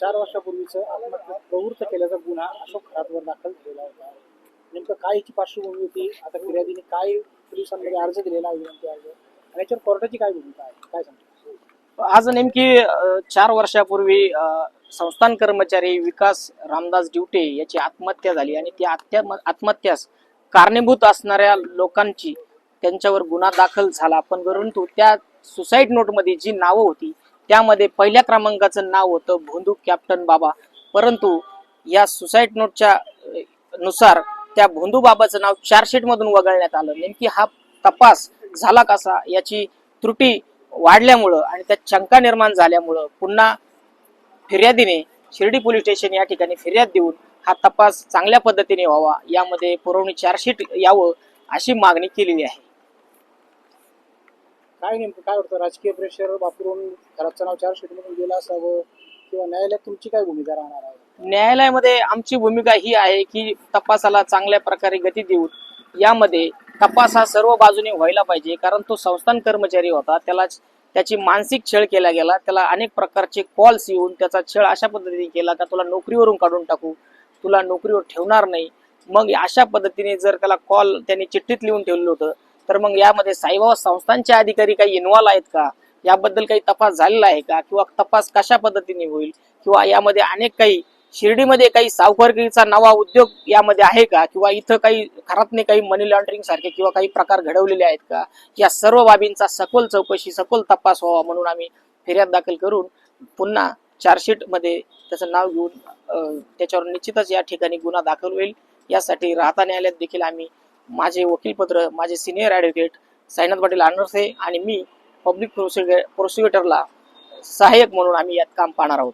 4 वर्षापूर्वीचं आत्महत्या प्रवृत्त केल्याचा गुन्हा अशोक खरातवर दाखल झालेला होता. नेमकं काय याची पार्श्वभूमी होती? आता फिर्यादीने काय पोलिसांमध्ये अर्ज दिलेला आहे, विनंती अर्ज, आणि याच्यावर कोर्टाची काय भूमिका आहे, काय सांगतो? आज नेमकी 4 वर्षापूर्वी संस्थान कर्मचारी विकास रामदास डिवटे याची आत्महत्या झाली आणि ती आत्महत्यास कारणीभूत असणाऱ्या लोकांची त्यांच्यावर गुन्हा दाखल झाला. पण परंतु त्या सुसाईड नोटमध्ये जी नावं होती त्यामध्ये पहिल्या क्रमांकाचं नाव होतं भोंदू कॅप्टन बाबा. परंतु या सुसाईड नोटच्या नुसार त्या भोंदू बाबाचं नाव चार्जशीट मधून वगळण्यात आलं. नेमकी हा तपास झाला कसा याची त्रुटी वाढल्यामुळं आणि त्यात शंका निर्माण झाल्यामुळं पुन्हा फिर्यादीने शिर्डी पोलीस स्टेशन या ठिकाणी फिर्याद देऊन हा तपास चांगल्या पद्धतीने व्हावा, यामध्ये पुरवणी चार्जशीट यावं अशी मागणी केलेली आहे. काय नेमकं काय वाटतं, राजकीय प्रेशर वापरून खराबचं नाव चार्जशीट मधून गेलं असावं किंवा न्यायालयात तुमची काय भूमिका राहणार आहे? न्यायालयामध्ये आमची भूमिका ही आहे की तपासाला चांगल्या प्रकारे गती देऊन यामध्ये तपास हा सर्व बाजूने व्हायला पाहिजे. कारण तो संस्थान कर्मचारी होता, त्याची मानसिक छळ केला गेला. त्याला अनेक प्रकारचे कॉल्स येऊन त्याचा छळ अशा पद्धतीने केला का तुला नोकरीवरून काढून टाकू, तुला नोकरीवर ठेवणार नाही. मग अशा पद्धतीने जर त्याला कॉल त्यांनी चिठ्ठीत लिहून ठेवलं होतं तर मग यामध्ये साईबाबा संस्थांचे अधिकारी काही इन्व्हॉल्व आहेत का, याबद्दल काही तपास झालेला आहे का, किंवा तपास कशा पद्धतीने होईल, किंवा यामध्ये अनेक काही शिर्डीमध्ये काही सावकारकीचा नवा उद्योग यामध्ये आहे का, किंवा इथं काही खरातने काही मनी लॉन्ड्रिंग सारखे किंवा काही प्रकार घडवलेले आहेत का, या सर्व बाबींचा सखोल चौकशी सखोल तपास व्हावा म्हणून आम्ही फिर्याद दाखल करून पुन्हा चार्जशीट मध्ये त्याचं नाव घेऊन त्याच्यावर निश्चितच या ठिकाणी गुन्हा दाखल होईल. यासाठी राहता न्यायालयात देखील आम्ही माझे वकीलपत्र, माझे सिनियर ॲडव्होकेट साईनाथ पाटील अनर्से आणि मी पब्लिक प्रोसिक्युटरला सहाय्यक म्हणून आम्ही यात काम पाहणार आहोत.